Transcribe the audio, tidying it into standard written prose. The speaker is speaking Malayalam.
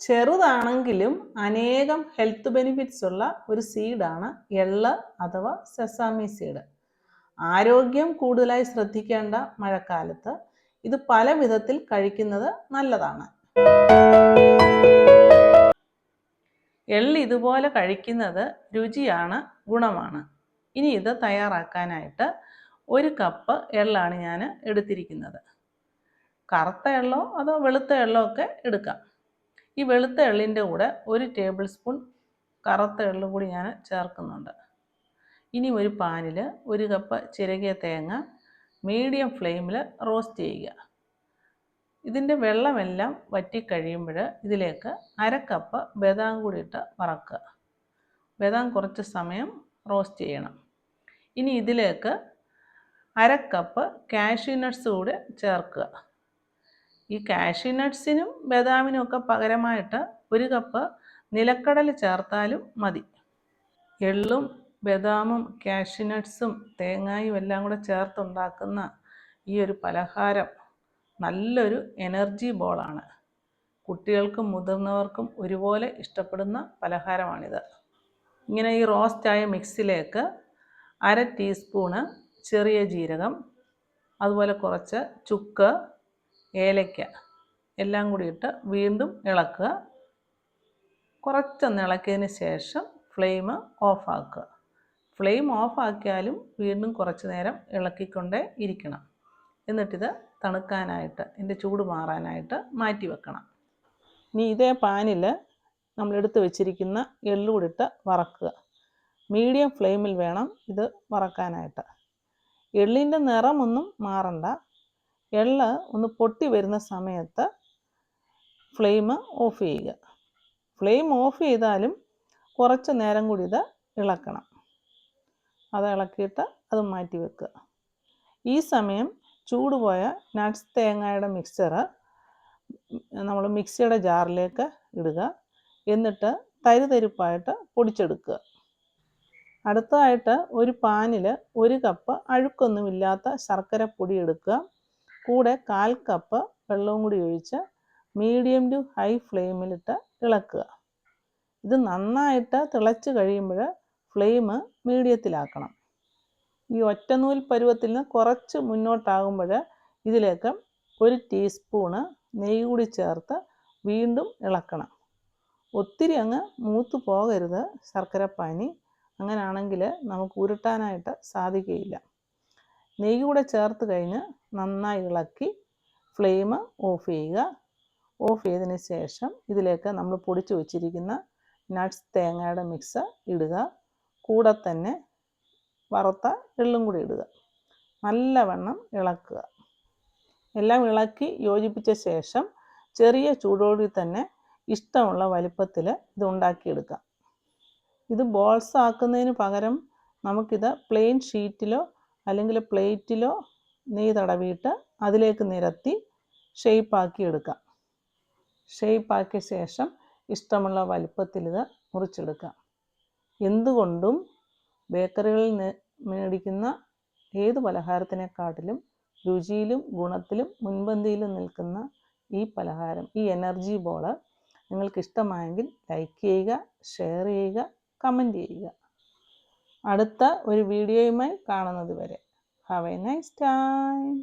ചെറുതാണെങ്കിലും അനേകം ഹെൽത്ത് ബെനിഫിറ്റ്സ് ഉള്ള ഒരു സീഡാണ് എള്ള് അഥവാ സെസാമി സീഡ്. ആരോഗ്യം കൂടുതലായി ശ്രദ്ധിക്കേണ്ട മഴക്കാലത്ത് ഇത് പല വിധത്തിൽ കഴിക്കുന്നത് നല്ലതാണ്. എള്ള് ഇതുപോലെ കഴിക്കുന്നത് രുചിയാണ്, ഗുണമാണ്. ഇനി ഇത് തയ്യാറാക്കാനായിട്ട് 1 കപ്പ് എള്ളാണ് ഞാൻ എടുത്തിരിക്കുന്നത്. കറുത്ത എള്ളോ അതോ വെളുത്ത എള്ളോ ഒക്കെ എടുക്കാം. ഈ വെളുത്ത എള്ളിൻ്റെ കൂടെ 1 ടേബിൾ സ്പൂൺ കറുത്ത എള്ളും കൂടി ഞാൻ ചേർക്കുന്നുണ്ട്. ഇനി ഒരു പാനിൽ 1 കപ്പ് ചിരകിയ തേങ്ങ മീഡിയം ഫ്ലെയിമിൽ റോസ്റ്റ് ചെയ്യുക. ഇതിൻ്റെ വെള്ളമെല്ലാം വറ്റിക്കഴിയുമ്പോൾ ഇതിലേക്ക് 1/2 കപ്പ് ബദാം കൂടി ഇട്ട് വറക്കുക. ബദാം കുറച്ച് സമയം റോസ്റ്റ് ചെയ്യണം. ഇനി ഇതിലേക്ക് 1/2 കപ്പ് കാഷ്യൂ നട്ട്സ് കൂടി ചേർക്കുക. ഈ കാഷ്യൂ നട്ട്സിനും ബദാമിനും ഒക്കെ പകരമായിട്ട് 1 കപ്പ് നിലക്കടല ചേർത്താലും മതി. എള്ളും ബദാമും കാഷ്യൂ നട്ട്സും തേങ്ങായും എല്ലാം കൂടെ ചേർത്തുണ്ടാക്കുന്ന ഈ ഒരു പലഹാരം നല്ലൊരു എനർജി ബോളാണ്. കുട്ടികൾക്കും മുതിർന്നവർക്കും ഒരുപോലെ ഇഷ്ടപ്പെടുന്ന പലഹാരമാണിത്. ഇങ്ങനെ ഈ റോസ്റ്റായ മിക്സിലേക്ക് 1/2 ടീസ്പൂണ് ചെറിയ ജീരകം, അതുപോലെ കുറച്ച് ചുക്ക്, ഏലയ്ക്ക എല്ലാം കൂടി ഇട്ട് വീണ്ടും ഇളക്കുക. കുറച്ചൊന്ന് ഇളക്കിയതിന് ശേഷം ഫ്ലെയിം ഓഫാക്കുക. ഫ്ലെയിം ഓഫാക്കിയാലും വീണ്ടും കുറച്ച് നേരം ഇളക്കിക്കൊണ്ടേ ഇരിക്കണം. എന്നിട്ടിത് തണുക്കാനായിട്ട്, ഇതിൻ്റെ ചൂട് മാറാനായിട്ട് മാറ്റി വെക്കണം. ഇനി ഇതേ പാനിൽ നമ്മളെടുത്ത് വെച്ചിരിക്കുന്ന എള്ളുകൂടിട്ട് വറക്കുക. മീഡിയം ഫ്ലെയിമിൽ വേണം ഇത് വറക്കാനായിട്ട്. എള്ളിൻ്റെ നിറമൊന്നും മാറണ്ട. എള്ള് ഒന്ന് പൊട്ടി വരുന്ന സമയത്ത് ഫ്ലെയിം ഓഫ് ചെയ്യുക. ഫ്ലെയിം ഓഫ് ചെയ്താലും കുറച്ച് നേരം കൂടി ഇത് ഇളക്കണം. അത് ഇളക്കിയിട്ട് അത് മാറ്റി വെക്കുക. ഈ സമയം ചൂട് പോയ നട്ട്സ് തേങ്ങയുടെ മിക്സ്ചർ നമ്മൾ മിക്സിയുടെ ജാറിലേക്ക് ഇടുക. എന്നിട്ട് തരിതരിപ്പായിട്ട് പൊടിച്ചെടുക്കുക. അടുത്തതായിട്ട് ഒരു പാനിൽ 1 കപ്പ് അഴുക്കൊന്നുമില്ലാത്ത ശർക്കര പൊടി എടുക്കുക. കൂടെ 1/4 കപ്പ് വെള്ളവും കൂടി ഒഴിച്ച് മീഡിയം ടു ഹൈ ഫ്ലെയിമിലിട്ട് ഇളക്കുക. ഇത് നന്നായിട്ട് തിളച്ച് കഴിയുമ്പോൾ ഫ്ലെയിം മീഡിയത്തിലാക്കണം. ഈ ഒറ്റനൂൽ പരുവത്തിൽ നിന്ന് കുറച്ച് മുന്നോട്ടാകുമ്പോൾ ഇതിലേക്ക് 1 ടീസ്പൂണ് നെയ്യ് കൂടി ചേർത്ത് വീണ്ടും ഇളക്കണം. ഒത്തിരി അങ്ങ് മൂത്ത് പോകരുത് ശർക്കരപ്പാനി. അങ്ങനെയാണെങ്കിൽ നമുക്ക് ഉരുട്ടാനായിട്ട് സാധിക്കുകയില്ല. നെയ്യ് കൂടെ ചേർത്ത് കഴിഞ്ഞ് നന്നായി ഇളക്കി ഫ്ലെയിം ഓഫ് ചെയ്യുക. ഓഫ് ചെയ്തതിന് ശേഷം ഇതിലേക്ക് നമ്മൾ പൊടിച്ച് വെച്ചിരിക്കുന്ന നട്ട്സ് തേങ്ങയുടെ മിക്സ് ഇടുക. കൂടെ തന്നെ വറുത്ത എള്ളും കൂടി ഇടുക. നല്ലവണ്ണം ഇളക്കുക. എല്ലാം ഇളക്കി യോജിപ്പിച്ച ശേഷം ചെറിയ ചൂടോടെ തന്നെ ഇഷ്ടമുള്ള വലിപ്പത്തിൽ ഇത് ഉണ്ടാക്കിയെടുക്കാം. ഇത് ബോൾസ് ആക്കുന്നതിന് പകരം നമുക്കിത് പ്ലെയിൻ ഷീറ്റിലോ അല്ലെങ്കിൽ പ്ലേറ്റിലോ നെയ്യ് തടവിയിട്ട് അതിലേക്ക് നിരത്തി ഷേപ്പാക്കി എടുക്കാം. ഷേപ്പാക്കിയ ശേഷം ഇഷ്ടമുള്ള വലിപ്പത്തിൽ ഇത് മുറിച്ചെടുക്കാം. എന്തുകൊണ്ടും ബേക്കറികളിൽ മേടിക്കുന്ന ഏത് പലഹാരത്തിനെക്കാട്ടിലും രുചിയിലും ഗുണത്തിലും മുൻപന്തിയിലും നിൽക്കുന്ന ഈ പലഹാരം, ഈ എനർജി ബോള് നിങ്ങൾക്ക് ഇഷ്ടമായെങ്കിൽ ലൈക്ക് ചെയ്യുക, ഷെയർ ചെയ്യുക, കമൻറ്റ് ചെയ്യുക. അടുത്ത ഒരു വീഡിയോയുമായി കാണുന്നത് വരെ ഹാവ് എ നൈസ് ടൈം.